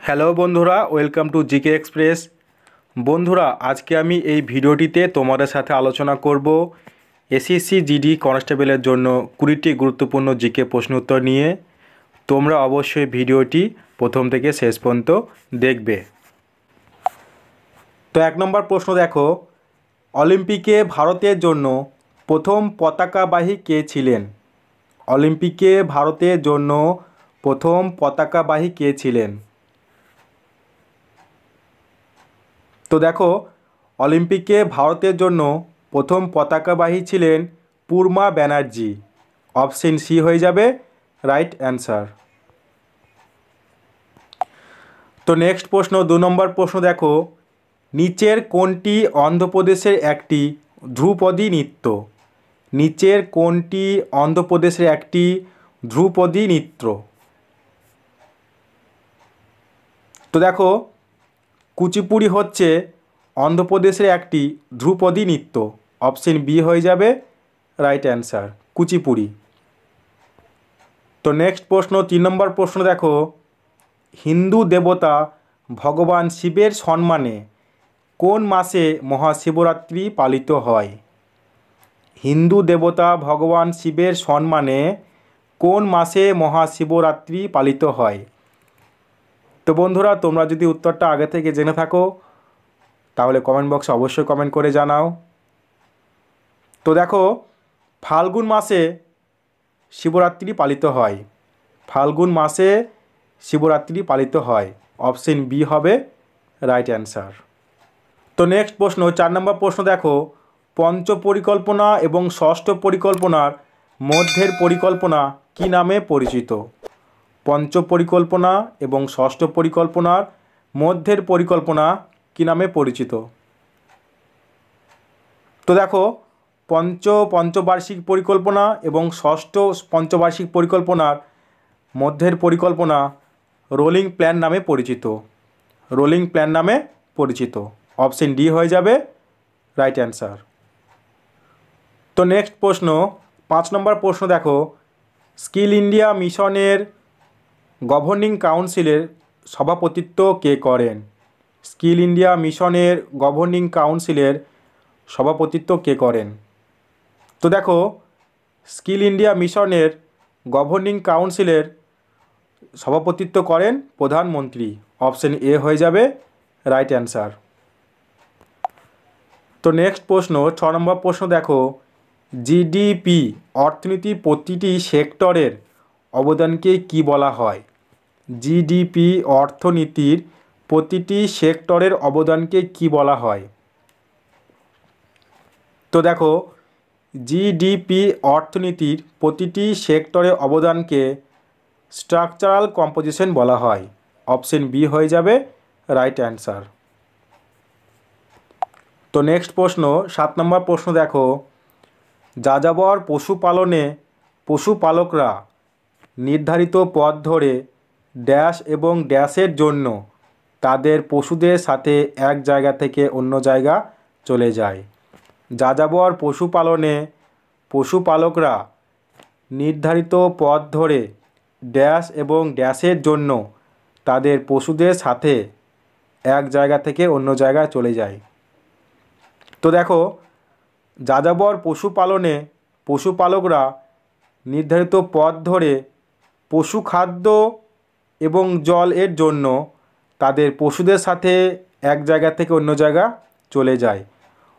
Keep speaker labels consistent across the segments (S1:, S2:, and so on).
S1: Hello বন্ধুরা, welcome to GK express. বন্ধুরা, আজকে আমি এই ভিডিওটিতে তোমাদের সাথে আলোচনা করব এসএসসি জিডি কনস্টেবলের জন্য 20টি গুরুত্বপূর্ণ জিকে প্রশ্ন উত্তর নিয়ে। তোমরা অবশ্যই ভিডিওটি প্রথম থেকে শেষ পর্যন্ত দেখবে। তো 1 নম্বর প্রশ্ন দেখো, অলিম্পিকে ভারতের জন্য প্রথম পতাকাবাহী কে ছিলেন? অলিম্পিকে ভারতের জন্য প্রথম পতাকাবাহী কে ছিলেন? তো দেখো, অলিম্পিকে ভারতের জন্য প্রথম পতাকাবাহী ছিলেন পূর্ণা ব্যানার্জি। অপশন সি হয়ে যাবে রাইট অ্যান্সার। তো নেক্সট প্রশ্ন 2 নম্বর প্রশ্ন দেখো, নিচের কোনটি অন্ধ্রপ্রদেশের একটি ধ্রুপদী নৃত্য? নিচের কোনটি অন্ধ্রপ্রদেশের একটি ধ্রুপদী নৃত্য? তো দেখো, কুচিপুড়ি হচ্ছে অন্ধ্রপ্রদেশের একটি ধ্রুপদী নৃত্য। অপশন বি হয়ে যাবে রাইট অ্যান্সার, কুচিপুড়ি। তো নেক্সট প্রশ্ন 3 নম্বর প্রশ্ন দেখো, হিন্দু দেবতা ভগবান শিবের সম্মানে কোন মাসে মহাশিবরাত্রি পালিত হয়? হিন্দু দেবতা ভগবান শিবের সম্মানে কোন মাসে মহাশিবরাত্রি পালিত হয়? তো বন্ধুরা, তোমরা যদি উত্তরটা আগে থেকে জেনে থাকো তাহলে কমেন্ট বক্সে অবশ্যই কমেন্ট করে জানাও। তো দেখো, ফাল্গুন মাসে শিবরাত্রি পালিত হয়। ফাল্গুন মাসে শিবরাত্রি পালিত হয়। অপশন বি হবে রাইট অ্যান্সার। তো নেক্সট প্রশ্ন 4 নম্বর প্রশ্ন দেখো, পঞ্চ পরিকল্পনা এবং ষষ্ঠ পরিকল্পনার মধ্যের পরিকল্পনা কী নামে পরিচিত? পঞ্চ পরিকল্পনা এবং ষষ্ঠ পরিকল্পনার মধ্যের পরিকল্পনা কী নামে পরিচিত? তো দেখো, পঞ্চবার্ষিক পরিকল্পনা এবং ষষ্ঠ পঞ্চবার্ষিক পরিকল্পনার মধ্যের পরিকল্পনা রোলিং প্ল্যান নামে পরিচিত। রোলিং প্ল্যান নামে পরিচিত। অপশন ডি হয়ে যাবে রাইট অ্যান্সার। তো নেক্সট প্রশ্ন 5 নম্বর প্রশ্ন দেখো, স্কিল ইন্ডিয়া মিশনের গভর্নিং কাউন্সিলের সভাপতিত্ব কে করেন? স্কিল ইন্ডিয়া মিশনের গভর্নিং কাউন্সিলের সভাপতিত্ব কে করেন? তো দেখো, স্কিল ইন্ডিয়া মিশনের গভর্নিং কাউন্সিলের সভাপতিত্ব করেন প্রধানমন্ত্রী। অপশন এ হয়ে যাবে রাইট অ্যান্সার। তো নেক্সট প্রশ্ন 6 নম্বর প্রশ্ন দেখো, জিডিপি অর্থনীতির প্রতিটি সেক্টরের অবদানকে কি বলা হয়? জিডিপি অর্থনীতির প্রতিটি সেক্টরের অবদানকে কি বলা হয়? তো দেখো, জিডিপি অর্থনীতির প্রতিটি সেক্টরের অবদানকে স্ট্রাকচারাল কম্পোজিশন বলা হয়। অপশন বি হয়ে যাবে রাইট অ্যান্সার। তো নেক্সট প্রশ্ন 7 নম্বর প্রশ্ন দেখো, যাযাবর পশুপালনে পশুপালকরা নির্ধারিত পথ ধরে ড্যাশ এবং ড্যাশের জন্য তাদের পশুদের সাথে এক জায়গা থেকে অন্য জায়গা চলে যায়। যাযাবর পশুপালনে পশুপালকরা নির্ধারিত পথ ধরে ড্যাশ এবং ড্যাশের জন্য তাদের পশুদের সাথে এক জায়গা থেকে অন্য জায়গায় চলে যায়। তো দেখো, যাযাবর পশুপালনে পশুপালকরা নির্ধারিত পথ ধরে পশু খাদ্য এবং জল এর জন্য তাদের পশুদের সাথে এক জায়গা থেকে অন্য জায়গা চলে যায়।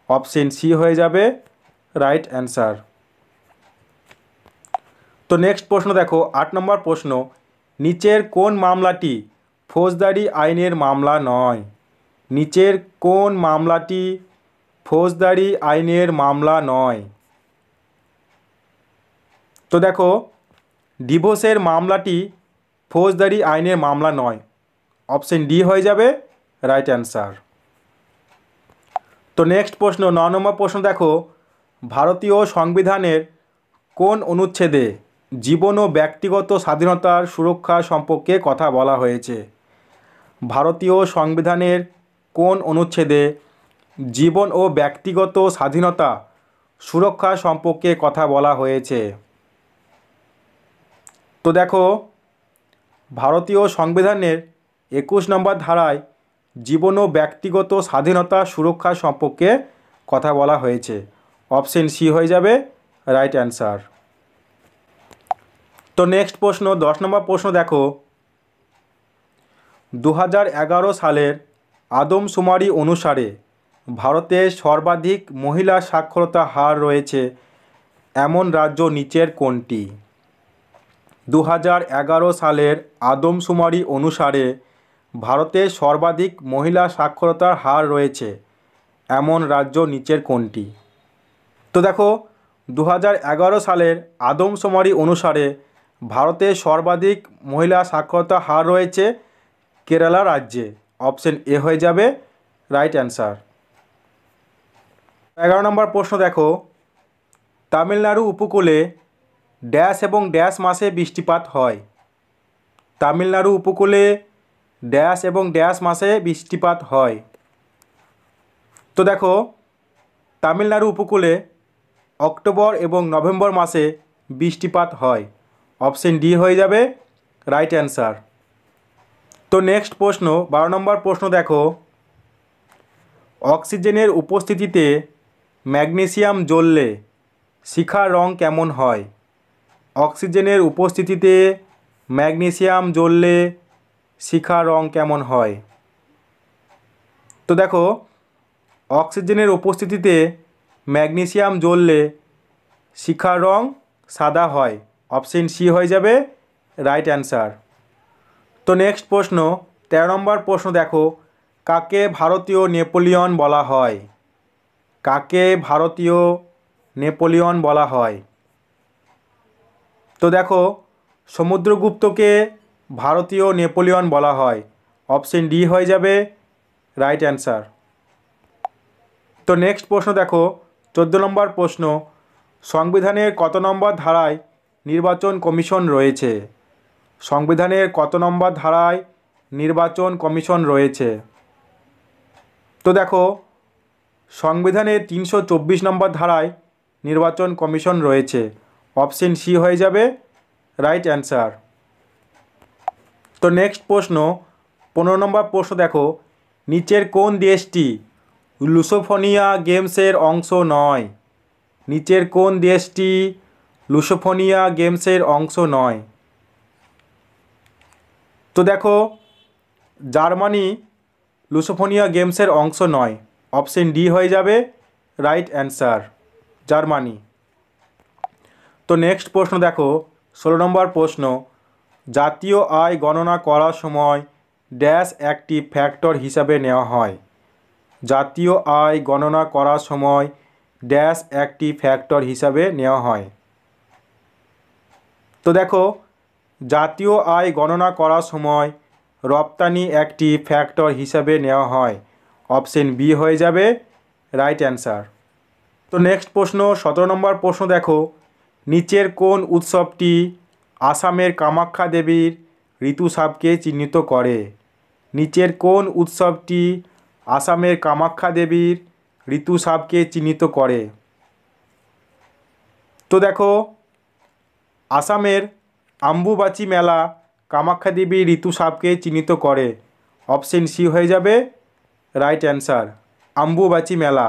S1: অপশন সি হয়ে যাবে রাইট অ্যান্সার। তো নেক্সট প্রশ্ন দেখো 8 নম্বর প্রশ্ন, নিচের কোন মামলাটি ফৌজদারি আইনের মামলা নয়? নিচের কোন মামলাটি ফৌজদারি আইনের মামলা নয়? তো দেখো, ডিভোর্সের মামলাটি ফৌজদারি আইনের মামলা নয়। অপশন ডি হয়ে যাবে রাইট অ্যান্সার। তো নেক্সট প্রশ্ন 9 নম্বর প্রশ্ন দেখো, ভারতীয় সংবিধানের কোন অনুচ্ছেদে জীবন ও ব্যক্তিগত স্বাধীনতার সুরক্ষা সম্পর্কে কথা বলা হয়েছে? ভারতীয় সংবিধানের কোন অনুচ্ছেদে জীবন ও ব্যক্তিগত স্বাধীনতা সুরক্ষা সম্পর্কে কথা বলা হয়েছে? তো দেখো, ভারতীয় সংবিধানের 21 নম্বর ধারায় জীবন ও ব্যক্তিগত স্বাধীনতা সুরক্ষা সম্পর্কে কথা বলা হয়েছে। অপশন সি হয়ে যাবে রাইট অ্যান্সার। তো নেক্সট প্রশ্ন 10 নম্বর প্রশ্ন দেখো, 2011 সালের আদমশুমারি অনুসারে ভারতে সর্বাধিক মহিলা সাক্ষরতা হার রয়েছে এমন রাজ্য নিচের কোনটি? 2011 সালের আদমশুমারি অনুসারে ভারতে সর্বাধিক মহিলা সাক্ষরতার হার রয়েছে এমন রাজ্য নিচের কোনটি? তো দেখো 2011 সালের আদমশুমারি অনুসারে ভারতে সর্বাধিক মহিলা সাক্ষরতা হার রয়েছে কেরালা রাজ্যে। অপশন এ হয়ে যাবে রাইট অ্যান্সার। 11 নম্বর প্রশ্ন দেখো, তামিলনাড়ু উপকূলে ড্যাশ এবং ড্যাশ মাসে বৃষ্টিপাত হয়? তামিলনাড়ু উপকূলে ড্যাশ এবং ড্যাশ মাসে বৃষ্টিপাত হয়? তো দেখো তামিলনাড়ু উপকূলে অক্টোবর এবং নভেম্বর মাসে বৃষ্টিপাত হয়। অপশন ডি হয়ে যাবে রাইট অ্যান্সার। তো নেক্সট প্রশ্ন 12 নম্বর প্রশ্ন দেখো, অক্সিজেনের উপস্থিতিতে ম্যাগনেসিয়াম জ্বললে শিখার রং কেমন হয়? অক্সিজেনের উপস্থিতিতে ম্যাগনেসিয়াম জ্বললে শিখার রং কেমন হয়? তো দেখো অক্সিজেনের উপস্থিতিতে ম্যাগনেসিয়াম জ্বললে শিখার রং সাদা হয়। অপশন সি হয়ে যাবে রাইট অ্যান্সার। তো নেক্সট প্রশ্ন 13 নম্বর প্রশ্ন দেখো, কাকে ভারতীয় নেপোলিয়ন বলা হয়? কাকে ভারতীয় নেপোলিয়ন বলা হয়? তো দেখো সমুদ্রগুপ্তকে ভারতীয় নেপোলিয়ন বলা হয়। অপশন ডি হয়ে যাবে রাইট অ্যান্সার। তো নেক্সট প্রশ্ন দেখো 14 নম্বর প্রশ্ন, সংবিধানের কত নম্বর ধারায় নির্বাচন কমিশন রয়েছে? সংবিধানের কত নম্বর ধারায় নির্বাচন কমিশন রয়েছে? তো দেখো সংবিধানের 324 নম্বর ধারায় নির্বাচন কমিশন রয়েছে। অপশন সি হয়ে যাবে রাইট অ্যান্সার। তো নেক্সট প্রশ্ন 15 নম্বর প্রশ্ন দেখো, নিচের কোন দেশটি লুসোফোনিয়া গেমসের অংশ নয়? নিচের কোন দেশটি লুসোফোনিয়া গেমসের অংশ নয়? তো দেখো জার্মানি লুসোফোনিয়া গেমসের অংশ নয়। অপশন ডি হয়ে যাবে রাইট অ্যান্সার, জার্মানি। তো নেক্সট প্রশ্ন দেখো 16 নম্বর প্রশ্ন, জাতীয় আয় গণনা করার সময় ড্যাশ একটি ফ্যাক্টর হিসাবে নেওয়া হয়? জাতীয় আয় গণনা করার সময় ড্যাশ একটি ফ্যাক্টর হিসাবে নেওয়া হয়? তো দেখো জাতীয় আয় গণনা করার সময় রপ্তানি একটি ফ্যাক্টর হিসাবে নেওয়া হয়। অপশন বি হয়ে যাবে রাইট অ্যান্সার। তো নেক্সট প্রশ্ন 17 নম্বর প্রশ্ন দেখো, নিচের কোন উৎসবটি আসামের কামাখ্যা দেবীর ঋতুস্রাবকে চিহ্নিত করে? নিচের কোন উৎসবটি আসামের কামাখ্যা দেবীর ঋতুস্রাবকে চিহ্নিত করে? তো দেখো আসামের আম্বুবাচি মেলা কামাখ্যা দেবীর ঋতুস্রাবকে চিহ্নিত করে। অপশন সি হয়ে যাবে রাইট অ্যান্সার, আম্বুবাচি মেলা।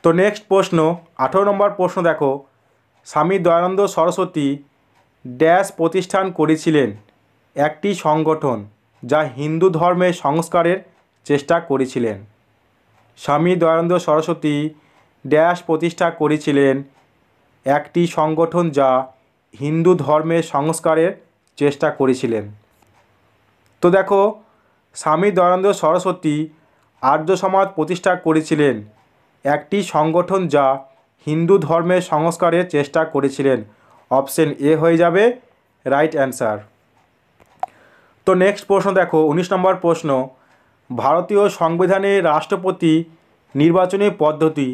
S1: তো নেক্সট প্রশ্ন 18 নম্বর প্রশ্ন দেখো, স্বামী দয়ানন্দ সরস্বতী ড্যাশ প্রতিষ্ঠান করেছিলেন একটি সংগঠন যা হিন্দু ধর্মের সংস্কারের চেষ্টা করেছিলেন? স্বামী দয়ানন্দ সরস্বতী ড্যাশ প্রতিষ্ঠা করেছিলেন একটি সংগঠন যা হিন্দু ধর্মের সংস্কারের চেষ্টা করেছিলেন? তো দেখো স্বামী দয়ানন্দ সরস্বতী আর্য সমাজ প্রতিষ্ঠা করেছিলেন একটি সংগঠন যা হিন্দু ধর্মের সংস্কারের চেষ্টা করেছিলেন। অপশন এ হয়ে যাবে রাইট অ্যান্সার। তো নেক্সট প্রশ্ন দেখো 19 নম্বর প্রশ্ন, ভারতীয় সংবিধানে রাষ্ট্রপতি নির্বাচনী পদ্ধতি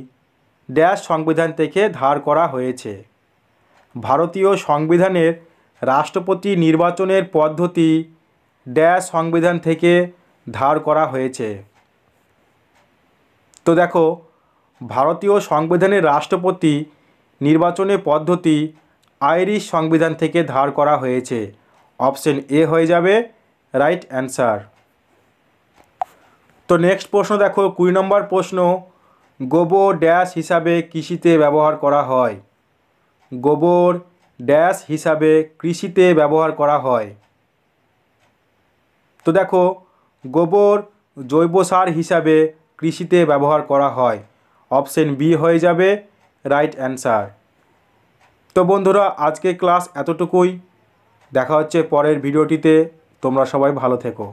S1: ড্যাশ সংবিধান থেকে ধার করা হয়েছে? ভারতীয় সংবিধানের রাষ্ট্রপতি নির্বাচনের পদ্ধতি ড্যাশ সংবিধান থেকে ধার করা হয়েছে? তো দেখো ভারতীয় সংবিধানের রাষ্ট্রপতি নির্বাচনের পদ্ধতি আইরিশ সংবিধান থেকে ধার করা হয়েছে। অপশন এ হয়ে যাবে রাইট অ্যান্সার। তো নেক্সট প্রশ্ন দেখো 20 নম্বর প্রশ্ন, গোবর ড্যাশ হিসাবে কৃষিতে ব্যবহার করা হয়। গোবর ড্যাশ হিসাবে কৃষিতে ব্যবহার করা হয়। তো দেখো গোবর জৈব সার হিসাবে কৃষিতে ব্যবহার করা হয়। অপশন বি হয়ে যাবে রাইট অ্যান্সার। তো বন্ধুরা আজকে ক্লাস এতটুকুই, দেখা হচ্ছে পরের ভিডিওটিতে। তোমরা সবাই ভালো থেকো।